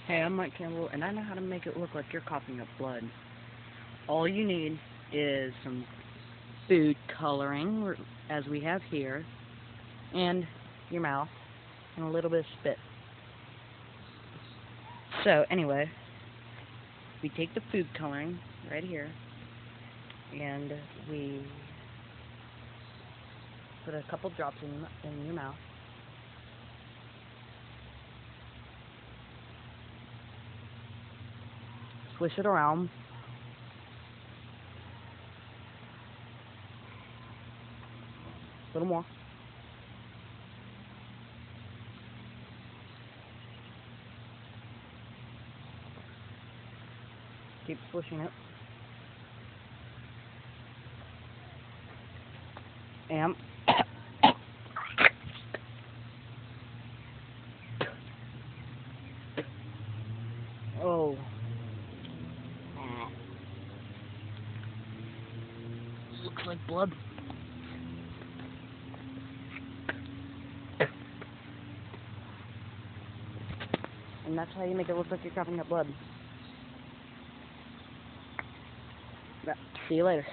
Hey, I'm Mike Campbell, and I know how to make it look like you're coughing up blood. All you need is some food coloring, as we have here, and your mouth, and a little bit of spit. So, anyway, we take the food coloring right here, and we put a couple drops in your mouth. Swish it around. A little more. Keep swishing it. And oh, looks like blood. And that's how you make it look like you're coughing up blood. See you later.